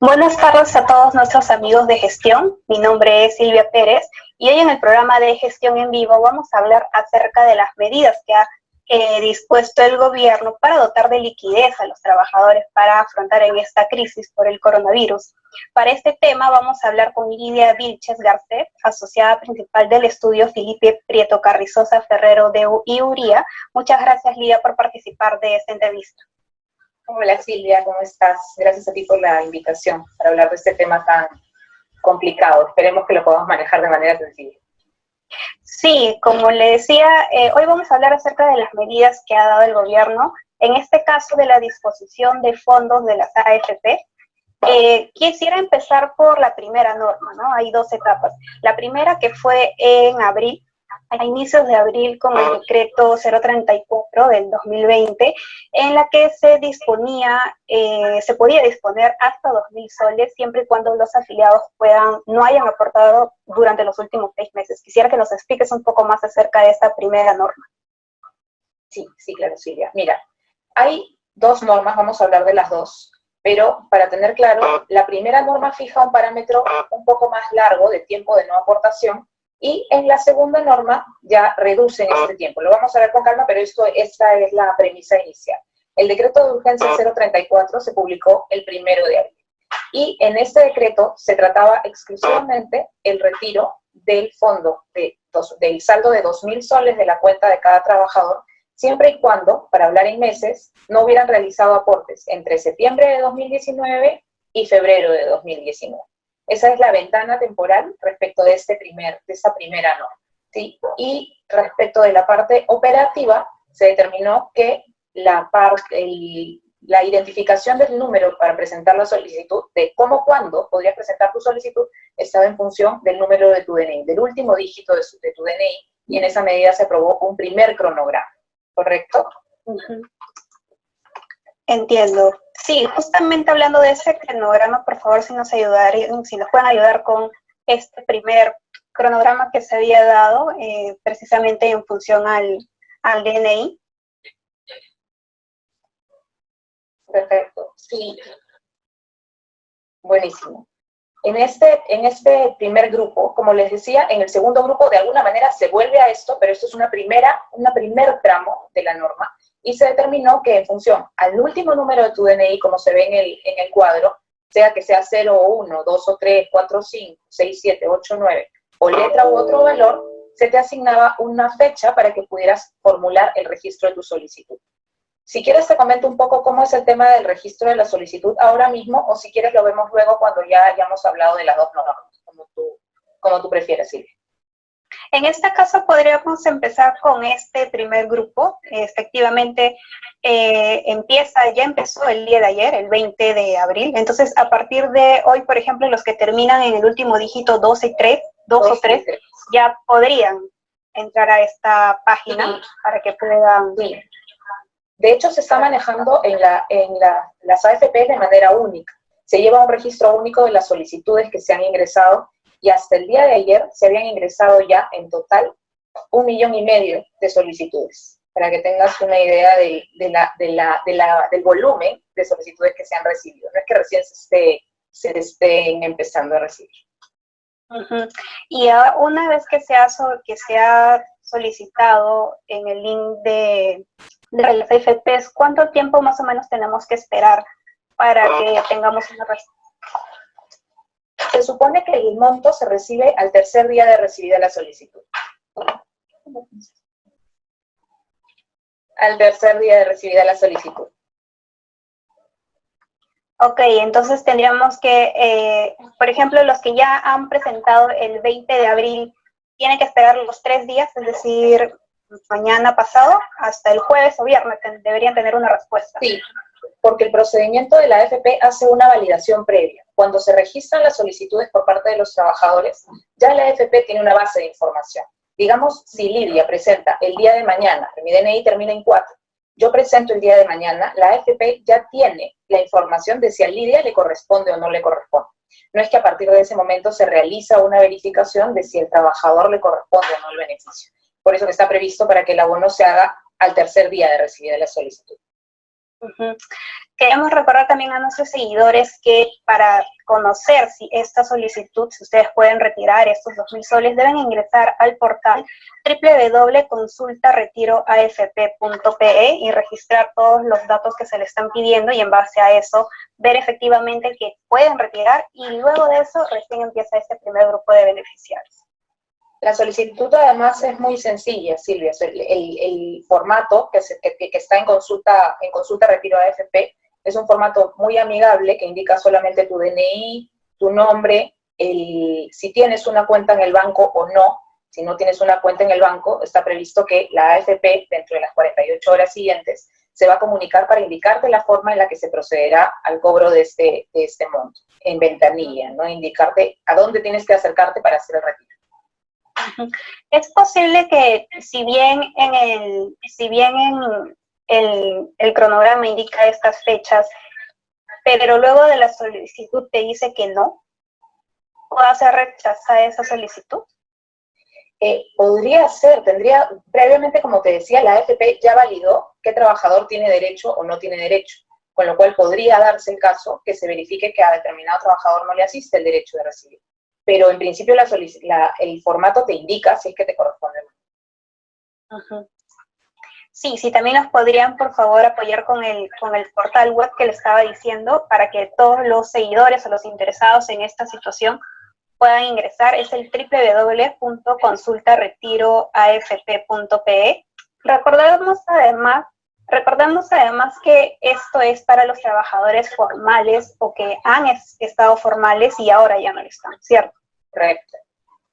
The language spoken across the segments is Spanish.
Buenas tardes a todos nuestros amigos de gestión. Mi nombre es Silvia Pérez y hoy en el programa de Gestión en Vivo vamos a hablar acerca de las medidas que ha dispuesto el gobierno para dotar de liquidez a los trabajadores para afrontar en esta crisis por el coronavirus. Para este tema vamos a hablar con Lidia Vilches Garcet, asociada principal del estudio Felipe Prieto Carrizosa Ferrero de IURIA. Muchas gracias, Lidia, por participar de esta entrevista. Hola Silvia, ¿cómo estás? Gracias a ti por la invitación para hablar de este tema tan complicado. Esperemos que lo podamos manejar de manera sencilla. Sí, como le decía, hoy vamos a hablar acerca de las medidas que ha dado el gobierno, en este caso de la disposición de fondos de las AFP. Quisiera empezar por la primera norma, ¿no? Hay dos etapas. La primera que fue en abril, a inicios de abril, con el decreto 034 del 2020, en la que se disponía, se podía disponer hasta 2.000 soles, siempre y cuando los afiliados no hayan aportado durante los últimos 6 meses. Quisiera que nos expliques un poco más acerca de esta primera norma. Sí, claro, Silvia. Mira, hay dos normas, vamos a hablar de las dos, pero para tener claro, la primera norma fija un parámetro un poco más largo de tiempo de no aportación, y en la segunda norma ya reducen este tiempo. Lo vamos a ver con calma, pero esta es la premisa inicial. El decreto de urgencia 034 se publicó el 1 de abril. Y en este decreto se trataba exclusivamente el retiro del fondo, del saldo de 2.000 soles de la cuenta de cada trabajador, siempre y cuando, para hablar en meses, no hubieran realizado aportes entre septiembre de 2019 y febrero de 2019. Esa es la ventana temporal respecto de esta primera norma, ¿sí? Y respecto de la parte operativa, se determinó que la identificación del número para presentar la solicitud, de cuándo podrías presentar tu solicitud, estaba en función del número de tu DNI, del último dígito de tu DNI, y en esa medida se aprobó un primer cronograma, ¿correcto? Entiendo. Sí, justamente hablando de ese cronograma, por favor, si nos pueden ayudar con este primer cronograma que se había dado, precisamente en función al DNI. Perfecto, sí. Buenísimo. En este primer grupo, como les decía, en el segundo grupo de alguna manera se vuelve a esto, pero esto es un primer tramo de la norma, y se determinó que en función al último número de tu DNI, como se ve en el cuadro, sea que sea 0 o 1, 2 o 3, 4 o 5, 6, 7, 8 o 9, o letra u otro valor, se te asignaba una fecha para que pudieras formular el registro de tu solicitud. Si quieres te comento un poco cómo es el tema del registro de la solicitud ahora mismo, o si quieres lo vemos luego cuando ya hayamos hablado de las dos normas, como tú prefieras, Silvia. En este caso podríamos empezar con este primer grupo. Efectivamente, ya empezó el día de ayer, el 20 de abril. Entonces, a partir de hoy, por ejemplo, los que terminan en el último dígito 2 o 3, ya podrían entrar a esta página para que puedan... Sí. De hecho, se está manejando en las AFP de manera única. Se lleva un registro único de las solicitudes que se han ingresado, y hasta el día de ayer se habían ingresado ya en total 1,5 millones de solicitudes, para que tengas una idea del volumen de solicitudes que se han recibido. No es que recién se estén empezando a recibir. Y una vez que se ha solicitado en el link de las AFPs, ¿cuánto tiempo más o menos tenemos que esperar para que tengamos una respuesta? Se supone que el monto se recibe al tercer día de recibida la solicitud. Al tercer día de recibida la solicitud. Ok, entonces tendríamos que, por ejemplo, los que ya han presentado el 20 de abril, tienen que esperar los 3 días, es decir, mañana pasado, hasta el jueves o viernes, deberían tener una respuesta. Sí, porque el procedimiento de la AFP hace una validación previa. Cuando se registran las solicitudes por parte de los trabajadores, ya la AFP tiene una base de información. Digamos, si Lidia presenta el día de mañana, mi DNI termina en 4, yo presento el día de mañana, la AFP ya tiene la información de si a Lidia le corresponde o no le corresponde. No es que a partir de ese momento se realiza una verificación de si el trabajador le corresponde o no el beneficio. Por eso que está previsto para que el abono se haga al tercer día de recibida la solicitud. Ujú. Queremos recordar también a nuestros seguidores que para conocer si esta solicitud, si ustedes pueden retirar estos 2.000 soles, deben ingresar al portal www.consultaretiroafp.pe y registrar todos los datos que se le están pidiendo y en base a eso ver efectivamente que pueden retirar y luego de eso recién empieza este primer grupo de beneficiarios. La solicitud además es muy sencilla, Silvia. El formato que está en consulta retiro AFP es un formato muy amigable que indica solamente tu DNI, tu nombre, si tienes una cuenta en el banco o no. Si no tienes una cuenta en el banco, está previsto que la AFP, dentro de las 48 horas siguientes, se va a comunicar para indicarte la forma en la que se procederá al cobro de este monto, en ventanilla, ¿no? Indicarte a dónde tienes que acercarte para hacer el retiro. Es posible que si bien el cronograma indica estas fechas, pero luego de la solicitud te dice que no, ¿puede ser rechazada esa solicitud? Podría ser, previamente, como te decía, la AFP ya validó qué trabajador tiene derecho o no tiene derecho, con lo cual podría darse el caso que se verifique que a determinado trabajador no le asiste el derecho de recibir. Pero en principio el formato te indica si es que te corresponde. Uh-huh. Sí, también nos podrían, por favor, apoyar con el portal web que les estaba diciendo para que todos los seguidores o los interesados en esta situación puedan ingresar. Es el www.consultaretiroafp.pe. Recordemos además que esto es para los trabajadores formales o que han estado formales y ahora ya no lo están, ¿cierto?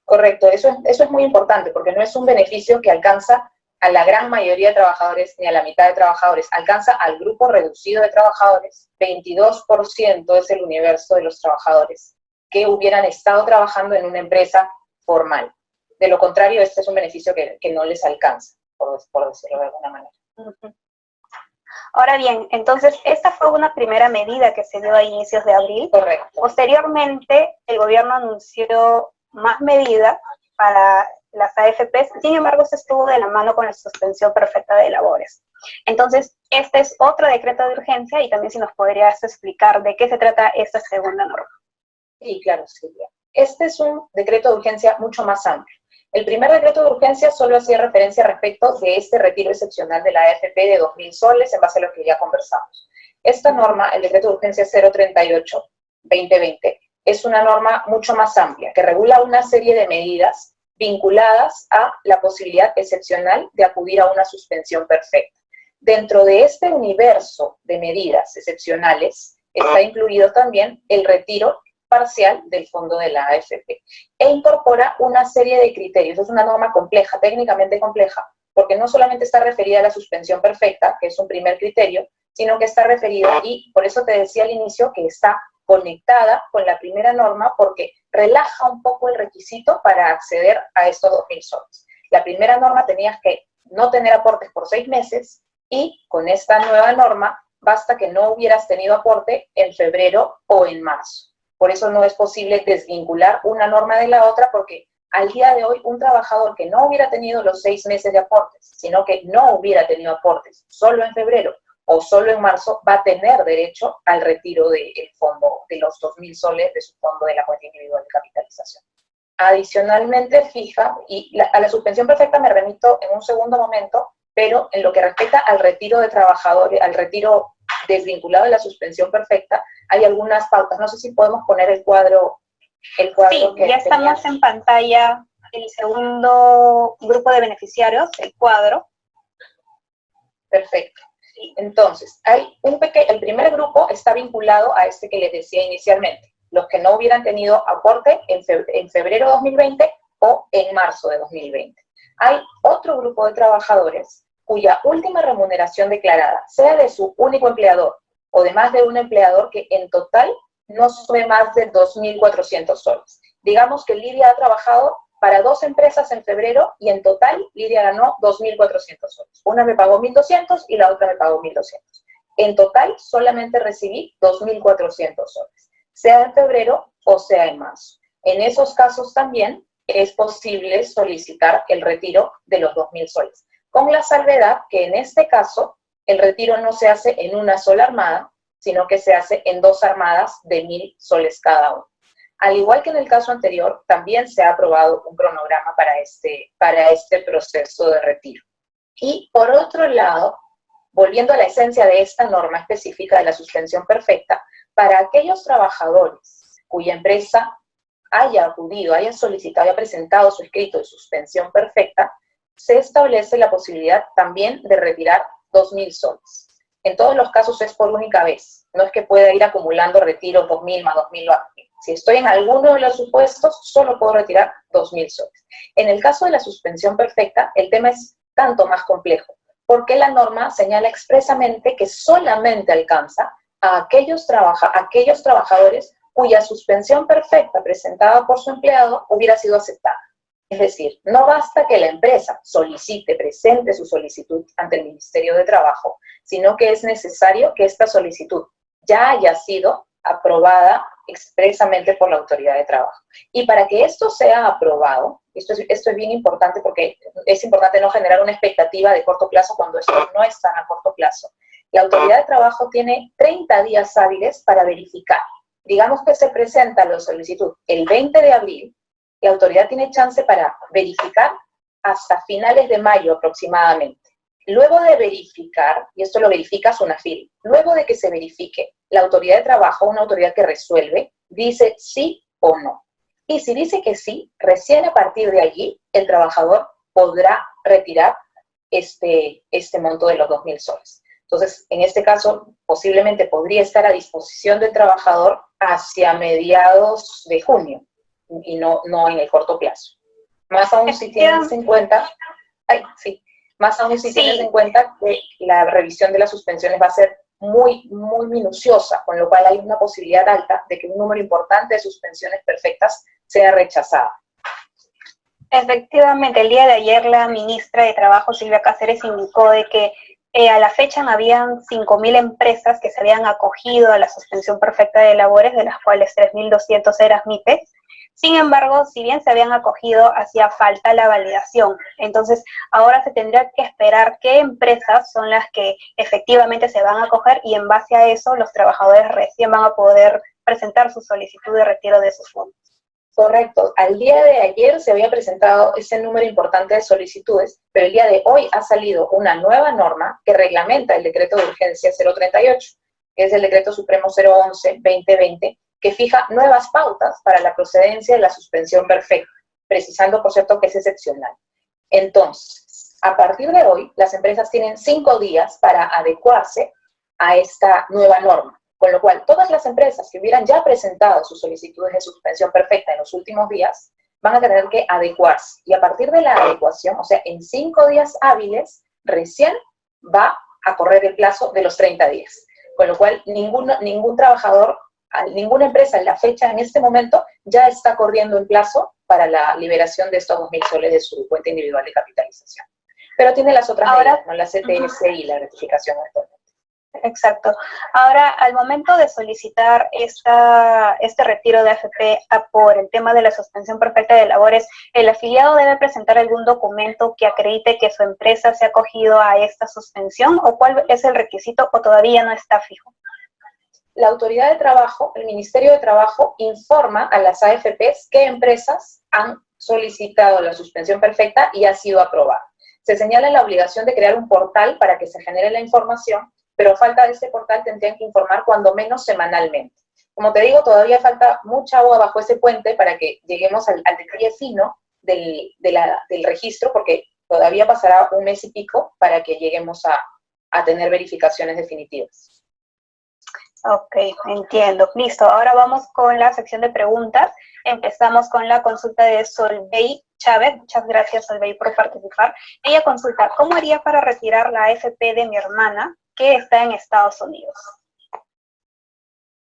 Correcto. Eso es muy importante porque no es un beneficio que alcanza a la gran mayoría de trabajadores ni a la mitad de trabajadores. Alcanza al grupo reducido de trabajadores. 22% es el universo de los trabajadores que hubieran estado trabajando en una empresa formal. De lo contrario, este es un beneficio que no les alcanza, por decirlo de alguna manera. Uh-huh. Ahora bien, entonces, esta fue una primera medida que se dio a inicios de abril. Correcto. Posteriormente, el gobierno anunció más medidas para las AFPs, sin embargo, se estuvo de la mano con la suspensión perfecta de labores. Entonces, este es otro decreto de urgencia y también si nos podrías explicar de qué se trata esta segunda norma. Sí, claro, Silvia. Este es un decreto de urgencia mucho más amplio. El primer decreto de urgencia solo hacía referencia respecto de este retiro excepcional de la AFP de 2.000 soles en base a lo que ya conversamos. Esta norma, el decreto de urgencia 038-2020, es una norma mucho más amplia que regula una serie de medidas vinculadas a la posibilidad excepcional de acudir a una suspensión perfecta. Dentro de este universo de medidas excepcionales está incluido también el retiro parcial del fondo de la AFP e incorpora una serie de criterios. Es una norma compleja, técnicamente compleja, porque no solamente está referida a la suspensión perfecta, que es un primer criterio, sino que está referida, y por eso te decía al inicio que está conectada con la primera norma porque relaja un poco el requisito para acceder a estos 2.000 soles. La primera norma tenías que no tener aportes por 6 meses y con esta nueva norma basta que no hubieras tenido aporte en febrero o en marzo. Por eso no es posible desvincular una norma de la otra porque al día de hoy un trabajador que no hubiera tenido los 6 meses de aportes, sino que no hubiera tenido aportes solo en febrero o solo en marzo, va a tener derecho al retiro del fondo, de los 2.000 soles de su fondo de la cuenta individual de capitalización. Adicionalmente, fija, a la suspensión perfecta me remito en un segundo momento, pero en lo que respecta al retiro de trabajadores, al retiro desvinculado de la suspensión perfecta, hay algunas pautas. No sé si podemos poner el cuadro sí, que ya estamos en pantalla, el segundo grupo de beneficiarios, el cuadro. Perfecto. Entonces, el primer grupo está vinculado a este que les decía inicialmente, los que no hubieran tenido aporte en febrero de 2020 o en marzo de 2020. Hay otro grupo de trabajadores cuya última remuneración declarada sea de su único empleador o de más de un empleador que en total no sube más de 2.400 soles. Digamos que Lidia ha trabajado para 2 empresas en febrero y en total Lidia ganó 2.400 soles. Una me pagó 1.200 y la otra me pagó 1.200. En total solamente recibí 2.400 soles, sea en febrero o sea en marzo. En esos casos también es posible solicitar el retiro de los 2.000 soles, con la salvedad que en este caso el retiro no se hace en una sola armada, sino que se hace en 2 armadas de 1.000 soles cada uno. Al igual que en el caso anterior, también se ha aprobado un cronograma para este proceso de retiro. Y por otro lado, volviendo a la esencia de esta norma específica de la suspensión perfecta, para aquellos trabajadores cuya empresa haya acudido, haya solicitado, haya presentado su escrito de suspensión perfecta, se establece la posibilidad también de retirar 2.000 soles. En todos los casos es por única vez, no es que pueda ir acumulando retiros 2.000 más 2.000. Si estoy en alguno de los supuestos, solo puedo retirar 2.000 soles. En el caso de la suspensión perfecta, el tema es tanto más complejo, porque la norma señala expresamente que solamente alcanza a aquellos trabajadores cuya suspensión perfecta presentada por su empleado hubiera sido aceptada. Es decir, no basta que la empresa presente su solicitud ante el Ministerio de Trabajo, sino que es necesario que esta solicitud ya haya sido aprobada expresamente por la Autoridad de Trabajo. Y para que esto sea aprobado, esto es bien importante porque es importante no generar una expectativa de corto plazo cuando esto no es tan a corto plazo. La Autoridad de Trabajo tiene 30 días hábiles para verificar. Digamos que se presenta la solicitud el 20 de abril, la autoridad tiene chance para verificar hasta finales de mayo aproximadamente. Luego de verificar, y esto lo verifica SUNAFIL, luego de que se verifique, la autoridad de trabajo, una autoridad que resuelve, dice sí o no. Y si dice que sí, recién a partir de allí, el trabajador podrá retirar este monto de los 2.000 soles. Entonces, en este caso, posiblemente podría estar a disposición del trabajador hacia mediados de junio, y no en el corto plazo. Más aún si tienes en cuenta, tienes en cuenta que la revisión de las suspensiones va a ser muy, muy minuciosa, con lo cual hay una posibilidad alta de que un número importante de suspensiones perfectas sea rechazada. Efectivamente, el día de ayer la ministra de Trabajo, Silvia Cáceres, indicó de que a la fecha habían 5.000 empresas que se habían acogido a la suspensión perfecta de labores, de las cuales 3.200 eran MIPES. Sin embargo, si bien se habían acogido, hacía falta la validación. Entonces, ahora se tendría que esperar qué empresas son las que efectivamente se van a acoger y en base a eso los trabajadores recién van a poder presentar su solicitud de retiro de sus fondos. Correcto. Al día de ayer se había presentado ese número importante de solicitudes, pero el día de hoy ha salido una nueva norma que reglamenta el decreto de urgencia 038, que es el decreto supremo 011-2020, que fija nuevas pautas para la procedencia de la suspensión perfecta, precisando, por cierto, que es excepcional. Entonces, a partir de hoy, las empresas tienen 5 días para adecuarse a esta nueva norma, con lo cual todas las empresas que hubieran ya presentado sus solicitudes de suspensión perfecta en los últimos días van a tener que adecuarse. Y a partir de la adecuación, o sea, en 5 días hábiles, recién va a correr el plazo de los 30 días. Con lo cual, ningún trabajador, ninguna empresa en la fecha, en este momento, ya está corriendo el plazo para la liberación de estos 2.000 soles de su cuenta individual de capitalización. Pero tiene las otras medidas, ¿no? La CTS y la rectificación actualmente. Exacto. Ahora, al momento de solicitar este retiro de AFP por el tema de la suspensión perfecta de labores, ¿el afiliado debe presentar algún documento que acredite que su empresa se ha acogido a esta suspensión? ¿O cuál es el requisito o todavía no está fijo? La Autoridad de Trabajo, el Ministerio de Trabajo, informa a las AFPs qué empresas han solicitado la suspensión perfecta y ha sido aprobada. Se señala la obligación de crear un portal para que se genere la información, pero a falta de este portal tendrían que informar cuando menos semanalmente. Como te digo, todavía falta mucha agua bajo ese puente para que lleguemos al detalle fino del registro, porque todavía pasará un mes y pico para que lleguemos a tener verificaciones definitivas. Ok, entiendo. Listo, ahora vamos con la sección de preguntas. Empezamos con la consulta de Solveig Chávez. Muchas gracias, Solveig, por participar. Ella consulta, ¿cómo haría para retirar la AFP de mi hermana que está en Estados Unidos?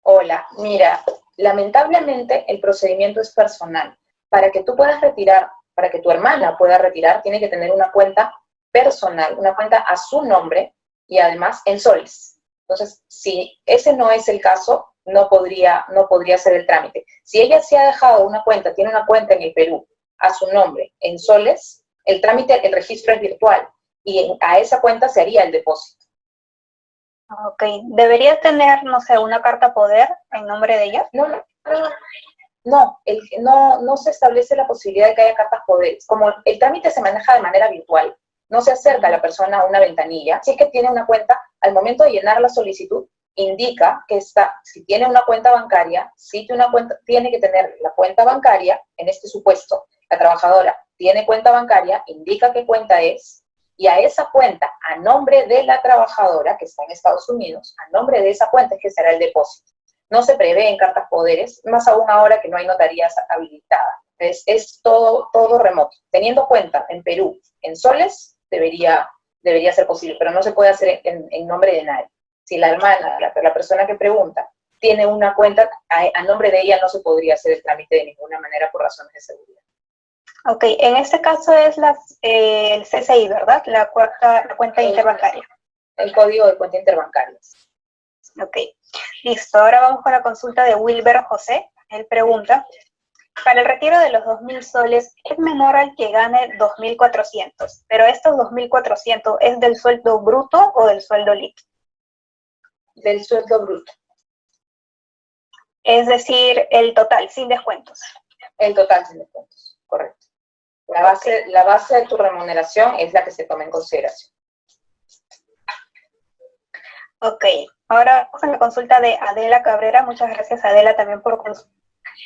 Hola, mira, lamentablemente el procedimiento es personal. Para que tú puedas retirar, para que tu hermana pueda retirar, tiene que tener una cuenta personal, una cuenta a su nombre y además en soles. Entonces, si ese no es el caso, no podría hacer el trámite. Si ella se ha dejado una cuenta, tiene una cuenta en el Perú a su nombre en soles, el trámite, el registro es virtual y a esa cuenta se haría el depósito. Ok, ¿debería tener, no sé, una carta poder en nombre de ella? No se establece la posibilidad de que haya cartas poderes. Como el trámite se maneja de manera virtual, no se acerca a la persona a una ventanilla. Si es que tiene una cuenta, al momento de llenar la solicitud, indica que si tiene una cuenta bancaria, tiene que tener la cuenta bancaria, en este supuesto, la trabajadora tiene cuenta bancaria, indica qué cuenta es, y a esa cuenta, a nombre de la trabajadora, que está en Estados Unidos, a nombre de esa cuenta es que será el depósito. No se prevé en cartas poderes, más aún ahora que no hay notarías habilitadas. Es todo remoto. Teniendo cuenta en Perú, en soles, debería ser posible, pero no se puede hacer en nombre de nadie. Si la hermana, la persona que pregunta, tiene una cuenta, a nombre de ella no se podría hacer el trámite de ninguna manera por razones de seguridad. Ok, en este caso es el CCI, ¿verdad? La cuenta interbancaria. El código de cuenta interbancaria. Ok, listo. Ahora vamos con la consulta de Wilber José. Él pregunta, para el retiro de los 2.000 soles es menor al que gane 2.400, pero estos 2.400 ¿es del sueldo bruto o del sueldo líquido? Del sueldo bruto. Es decir, el total, sin descuentos. El total sin descuentos, correcto. La base de tu remuneración es la que se toma en consideración. Ok, ahora vamos a la consulta de Adela Cabrera. Muchas gracias, Adela, también por consultar.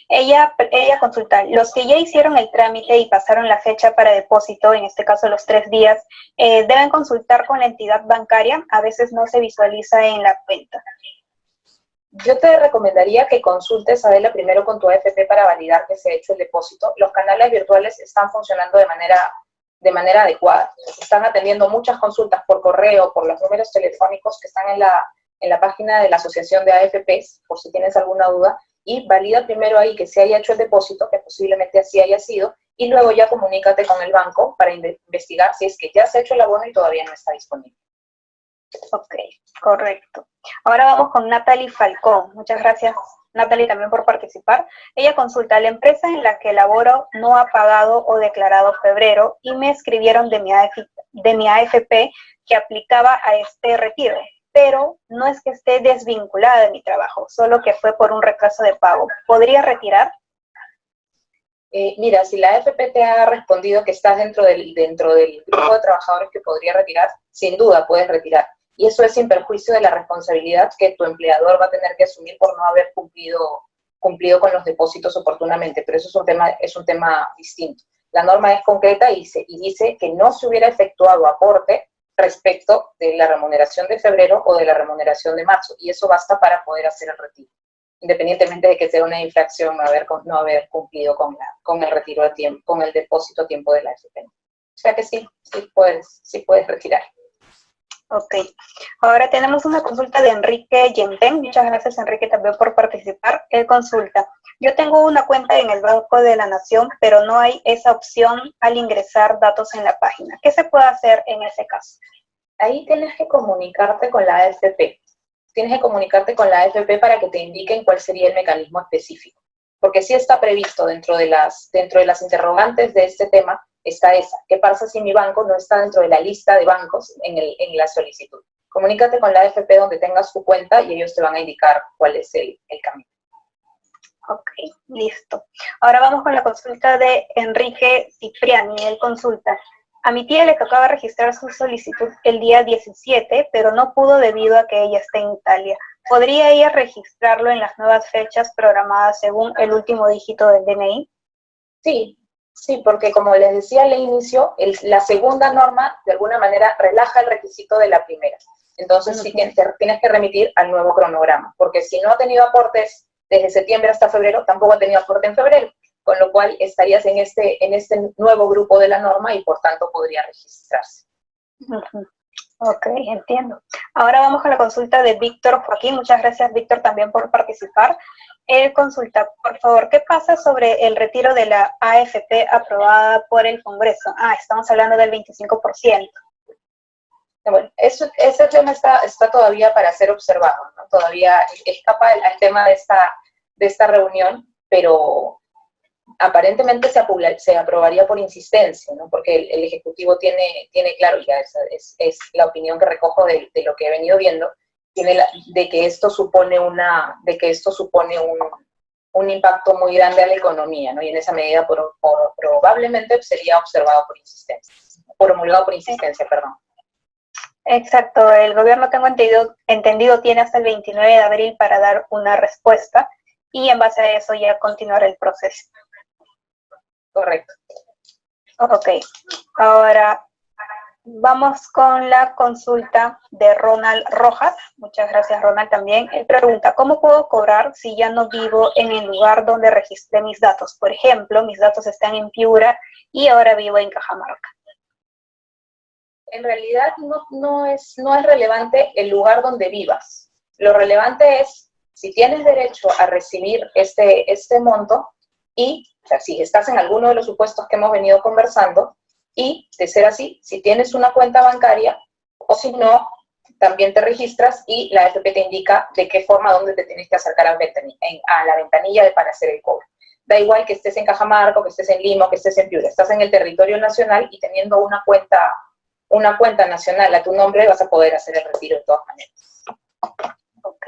Ella consulta, los que ya hicieron el trámite y pasaron la fecha para depósito, en este caso los 3 días, deben consultar con la entidad bancaria, a veces no se visualiza en la cuenta. Yo te recomendaría que consultes, Adela, primero con tu AFP para validar que se ha hecho el depósito. Los canales virtuales están funcionando de manera adecuada. Se están atendiendo muchas consultas por correo, por los números telefónicos que están en la página de la Asociación de AFPs, por si tienes alguna duda, y valida primero ahí que se haya hecho el depósito, que posiblemente así haya sido, y luego ya comunícate con el banco para investigar si es que ya se ha hecho el abono y todavía no está disponible. Ok, correcto. Ahora vamos con Natalie Falcón. Muchas gracias, Natalie, también por participar. Ella consulta, la empresa en la que laboro no ha pagado o declarado febrero y me escribieron de mi AFP que aplicaba a este retiro, pero no es que esté desvinculada de mi trabajo, solo que fue por un retraso de pago. ¿Podría retirar? Mira, si la AFP te ha respondido que estás dentro del grupo de trabajadores que podría retirar, sin duda puedes retirar. Y eso es sin perjuicio de la responsabilidad que tu empleador va a tener que asumir por no haber cumplido con los depósitos oportunamente, pero eso es un tema distinto. La norma es concreta y dice que no se hubiera efectuado aporte respecto de la remuneración de febrero o de la remuneración de marzo, y eso basta para poder hacer el retiro, independientemente de que sea una infracción no haber cumplido con el retiro a tiempo, con el depósito a tiempo de la AFP. O sea que sí puedes retirar. Ok. Ahora tenemos una consulta de Enrique Yenten. Muchas gracias, Enrique, también por participar. Él consulta. Yo tengo una cuenta en el Banco de la Nación, pero no hay esa opción al ingresar datos en la página. ¿Qué se puede hacer en ese caso? Ahí tienes que comunicarte con la AFP. Tienes que comunicarte con la AFP para que te indiquen cuál sería el mecanismo específico. Porque sí está previsto dentro de las interrogantes de este tema, está esa. ¿Qué pasa si mi banco no está dentro de la lista de bancos en la solicitud? Comunícate con la AFP donde tengas tu cuenta y ellos te van a indicar cuál es el camino. Ok, listo. Ahora vamos con la consulta de Enrique Cipriani. Él consulta. A mi tía le tocaba registrar su solicitud el día 17, pero no pudo debido a que ella está en Italia. ¿Podría ella registrarlo en las nuevas fechas programadas según el último dígito del DNI? Sí, porque como les decía al inicio, la segunda norma de alguna manera relaja el requisito de la primera. Entonces sí tienes que remitir al nuevo cronograma, porque si no ha tenido aportes desde septiembre hasta febrero, tampoco ha tenido aporte en febrero, con lo cual estarías en este nuevo grupo de la norma y por tanto podría registrarse. Ok, entiendo. Ahora vamos con la consulta de Víctor Joaquín. Muchas gracias, Víctor, también por participar. Él consulta, por favor, ¿qué pasa sobre el retiro de la AFP aprobada por el Congreso? Estamos hablando del 25%. Bueno, ese tema está todavía para ser observado, ¿no? Todavía escapa el tema de esta reunión, pero aparentemente se aprobaría por insistencia, ¿no? Porque el Ejecutivo tiene claro, ya es la opinión que recojo de lo que he venido viendo, de que esto supone un impacto muy grande a la economía, ¿no? Y en esa medida probablemente sería observado por insistencia, promulgado por insistencia, perdón. Exacto, el gobierno, tengo entendido, tiene hasta el 29 de abril para dar una respuesta y en base a eso ya continuar el proceso. Correcto. Ok, ahora vamos con la consulta de Ronald Rojas. Muchas gracias, Ronald, también. Él pregunta, ¿cómo puedo cobrar si ya no vivo en el lugar donde registré mis datos? Por ejemplo, mis datos están en Piura y ahora vivo en Cajamarca. En realidad no es relevante el lugar donde vivas. Lo relevante es si tienes derecho a recibir este monto y, o sea, si estás en alguno de los supuestos que hemos venido conversando, y, de ser así, si tienes una cuenta bancaria, o si no, también te registras y la AFP te indica de qué forma, dónde te tienes que acercar a la ventanilla para hacer el cobro. Da igual que estés en Cajamarca, que estés en Lima, que estés en Piura. Estás en el territorio nacional y teniendo una cuenta nacional a tu nombre, vas a poder hacer el retiro de todas maneras. Ok.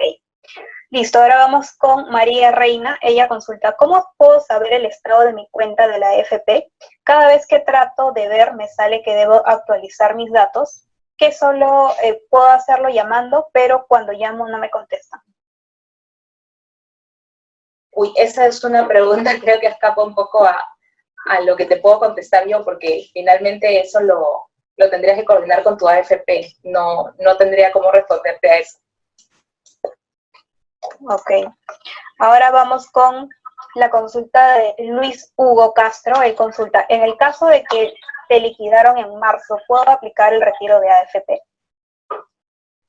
Listo, ahora vamos con María Reina. Ella consulta, ¿cómo puedo saber el estado de mi cuenta de la AFP? Cada vez que trato de ver, me sale que debo actualizar mis datos, que solo puedo hacerlo llamando, pero cuando llamo no me contestan. Uy, esa es una pregunta, creo que escapa un poco a lo que te puedo contestar yo, porque finalmente eso lo tendrías que coordinar con tu AFP. No tendría cómo responderte a eso. Ok. Ahora vamos con la consulta de Luis Hugo Castro. Él consulta, en el caso de que te liquidaron en marzo, ¿puedo aplicar el retiro de AFP?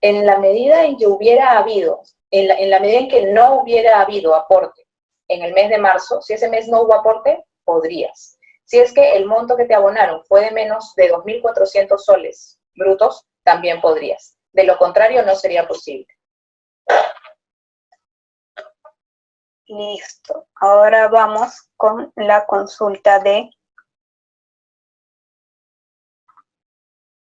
En la medida en que hubiera habido, en la medida en que no hubiera habido aporte en el mes de marzo, si ese mes no hubo aporte, podrías. Si es que el monto que te abonaron fue de menos de 2.400 soles brutos, también podrías. De lo contrario, no sería posible. Listo. Ahora vamos con la consulta de...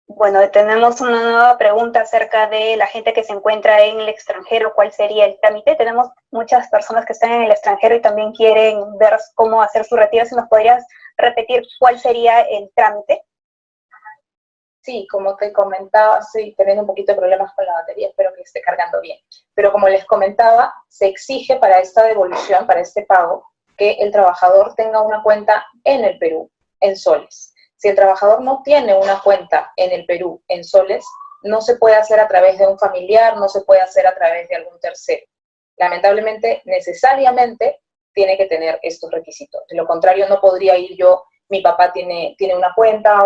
Bueno, tenemos una nueva pregunta acerca de la gente que se encuentra en el extranjero. ¿Cuál sería el trámite? Tenemos muchas personas que están en el extranjero y también quieren ver cómo hacer su retiro. ¿Si nos podrías repetir cuál sería el trámite? Sí, como te comentaba, estoy teniendo un poquito de problemas con la batería, espero que esté cargando bien. Pero como les comentaba, se exige para esta devolución, para este pago, que el trabajador tenga una cuenta en el Perú, en soles. Si el trabajador no tiene una cuenta en el Perú, en soles, no se puede hacer a través de un familiar, no se puede hacer a través de algún tercero. Lamentablemente, necesariamente, tiene que tener estos requisitos. De lo contrario, no podría ir yo, mi papá tiene una cuenta,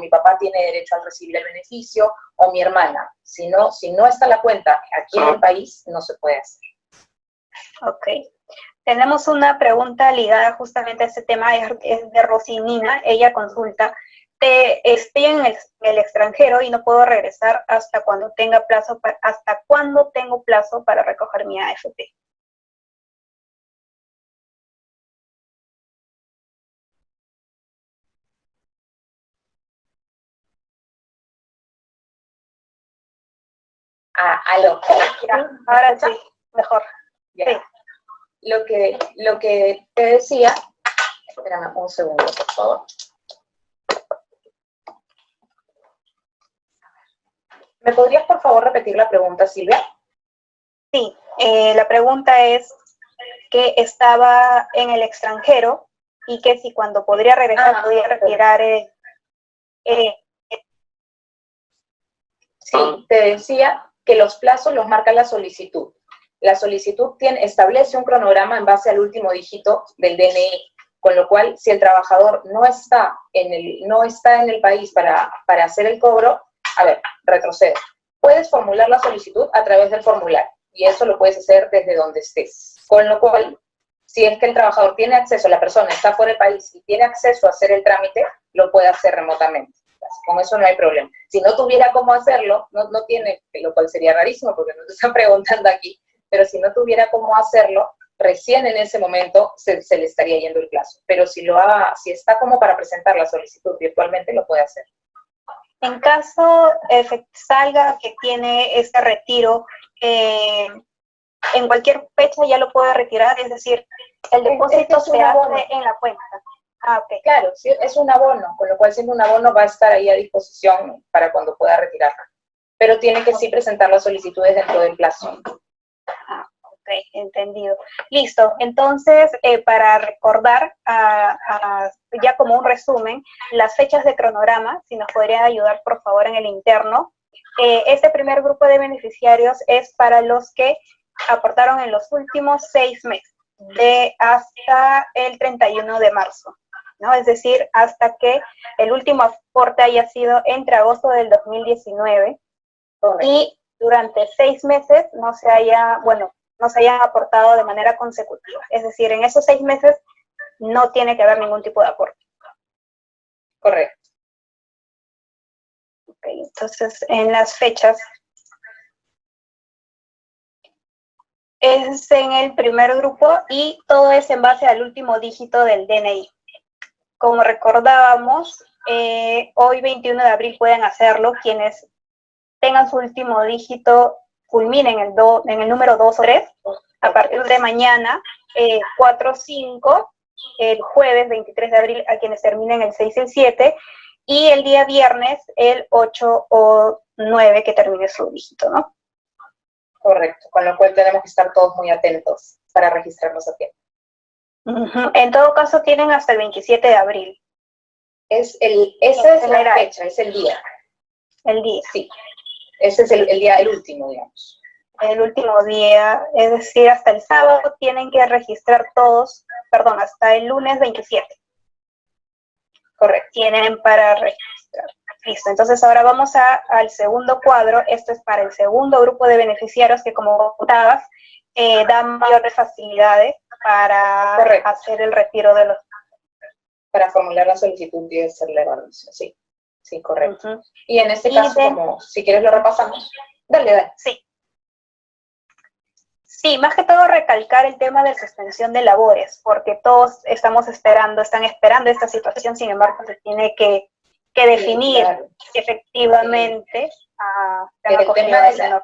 mi papá tiene derecho a recibir el beneficio, o mi hermana. Si no está la cuenta aquí en el país, no se puede hacer. Ok. Tenemos una pregunta ligada justamente a este tema, es de Rosinina. Ella consulta, estoy en el extranjero y no puedo regresar hasta cuando tenga plazo, ¿hasta cuándo tengo plazo para recoger mi AFP? Aló. Ya, ahora sí, mejor. Ya. Sí. Lo que te decía, espérame un segundo, por favor. ¿Me podrías, por favor, repetir la pregunta, Silvia? Sí, la pregunta es que estaba en el extranjero y que si cuando podría regresar podía retirar... Sí, te decía que los plazos los marca la solicitud. La solicitud establece un cronograma en base al último dígito del DNI, con lo cual, si el trabajador no está en el país para hacer el cobro, retrocede. Puedes formular la solicitud a través del formulario, y eso lo puedes hacer desde donde estés. Con lo cual, si es que el trabajador tiene acceso, la persona está fuera del país y tiene acceso a hacer el trámite, lo puede hacer remotamente. Con eso no hay problema. Si no tuviera cómo hacerlo, no tiene, lo cual sería rarísimo porque no te están preguntando aquí, pero si no tuviera cómo hacerlo, recién en ese momento se le estaría yendo el plazo. Pero si está como para presentar la solicitud virtualmente, lo puede hacer. En caso salga que tiene este retiro, en cualquier fecha ya lo puede retirar, es decir, el depósito se hace en la cuenta. Ah, ok. Claro, sí, es un abono, con lo cual siendo un abono va a estar ahí a disposición para cuando pueda retirarla. Pero tiene que sí presentar las solicitudes dentro del plazo. Ah, ok, entendido. Listo, entonces, para recordar, ya como un resumen, las fechas de cronograma, si nos podría ayudar por favor en el interno. Este primer grupo de beneficiarios es para los que aportaron en los últimos 6 meses, de hasta el 31 de marzo, ¿no? Es decir, hasta que el último aporte haya sido entre agosto del 2019 y durante 6 meses no se hayan aportado de manera consecutiva. Es decir, en esos 6 meses no tiene que haber ningún tipo de aporte. Correcto. Ok, entonces en las fechas es en el primer grupo y todo es en base al último dígito del DNI. Como recordábamos, hoy 21 de abril pueden hacerlo quienes tengan su último dígito, culminen en el número 2 o 3, a partir de mañana, 4 o 5, el jueves 23 de abril a quienes terminen el 6 y el 7, y el día viernes el 8 o 9 que termine su dígito, ¿no? Correcto, con lo cual tenemos que estar todos muy atentos para registrarnos a tiempo. En todo caso, tienen hasta el 27 de abril. Esa es la fecha, es el día. El día. Sí, ese es el día, el último, digamos. El último día, es decir, hasta el sábado tienen que registrar todos, perdón, hasta el lunes 27. Correcto. Tienen para registrar. Listo, entonces ahora vamos al segundo cuadro. Esto es para el segundo grupo de beneficiarios que, como contabas, dan mayores facilidades para hacer el retiro de los... Para formular la solicitud y hacer la evaluación, sí. Sí, correcto. Y en este caso, como si quieres lo repasamos, dale. Sí. Sí, más que todo recalcar el tema de suspensión de labores, porque todos están esperando esta situación, sin embargo se tiene que definir efectivamente el tema de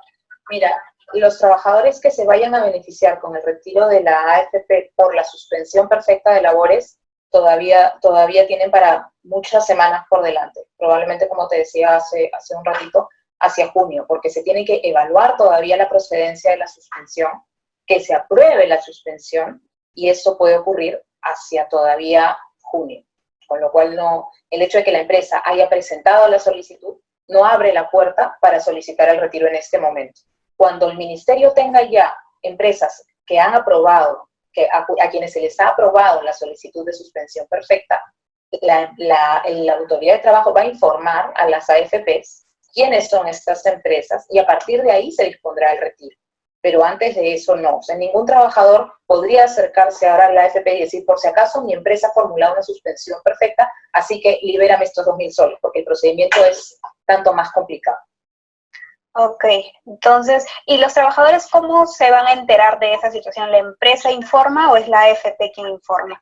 mira, los trabajadores que se vayan a beneficiar con el retiro de la AFP por la suspensión perfecta de labores, todavía tienen para muchas semanas por delante, probablemente como te decía hace un ratito, hacia junio, porque se tiene que evaluar todavía la procedencia de la suspensión, que se apruebe la suspensión, y eso puede ocurrir hacia todavía junio, con lo cual el hecho de que la empresa haya presentado la solicitud no abre la puerta para solicitar el retiro en este momento. Cuando el ministerio tenga ya empresas que han aprobado, a quienes se les ha aprobado la solicitud de suspensión perfecta, la autoridad de trabajo va a informar a las AFPs quiénes son estas empresas y a partir de ahí se dispondrá el retiro. Pero antes de eso no. O sea, ningún trabajador podría acercarse ahora a la AFP y decir, por si acaso mi empresa ha formulado una suspensión perfecta, así que libérame estos 2.000 soles, porque el procedimiento es tanto más complicado. Ok, entonces, ¿y los trabajadores cómo se van a enterar de esa situación? ¿La empresa informa o es la AFP quien informa?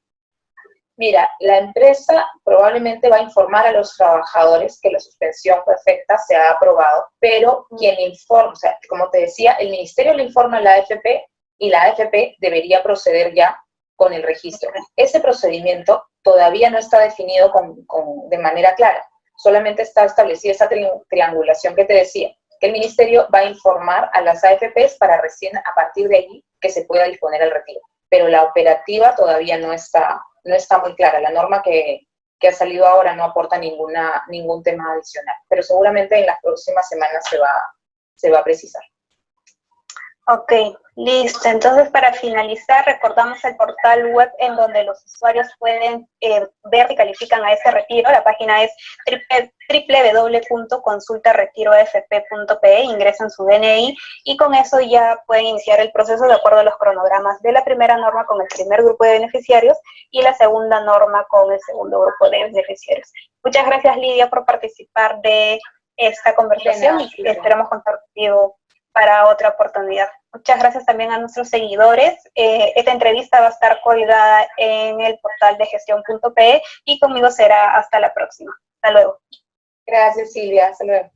Mira, la empresa probablemente va a informar a los trabajadores que la suspensión perfecta se ha aprobado, pero quien informa, o sea, como te decía, el ministerio le informa a la AFP y la AFP debería proceder ya con el registro. Ese procedimiento todavía no está definido de manera clara, solamente está establecida esa triangulación que te decía, que el ministerio va a informar a las AFPs para recién a partir de allí que se pueda disponer el retiro. Pero la operativa todavía no está muy clara. La norma que ha salido ahora no aporta ningún tema adicional, pero seguramente en las próximas semanas se va a precisar. Ok, listo. Entonces, para finalizar, recordamos el portal web en donde los usuarios pueden ver si califican a ese retiro. La página es www.consultaretiroafp.pe, ingresan su DNI y con eso ya pueden iniciar el proceso de acuerdo a los cronogramas de la primera norma con el primer grupo de beneficiarios y la segunda norma con el segundo grupo de beneficiarios. Muchas gracias, Lidia, por participar de esta conversación y esperamos contar contigo para otra oportunidad. Muchas gracias también a nuestros seguidores. Esta entrevista va a estar colgada en el portal de gestión.pe y conmigo será hasta la próxima. Hasta luego. Gracias, Silvia. Hasta luego.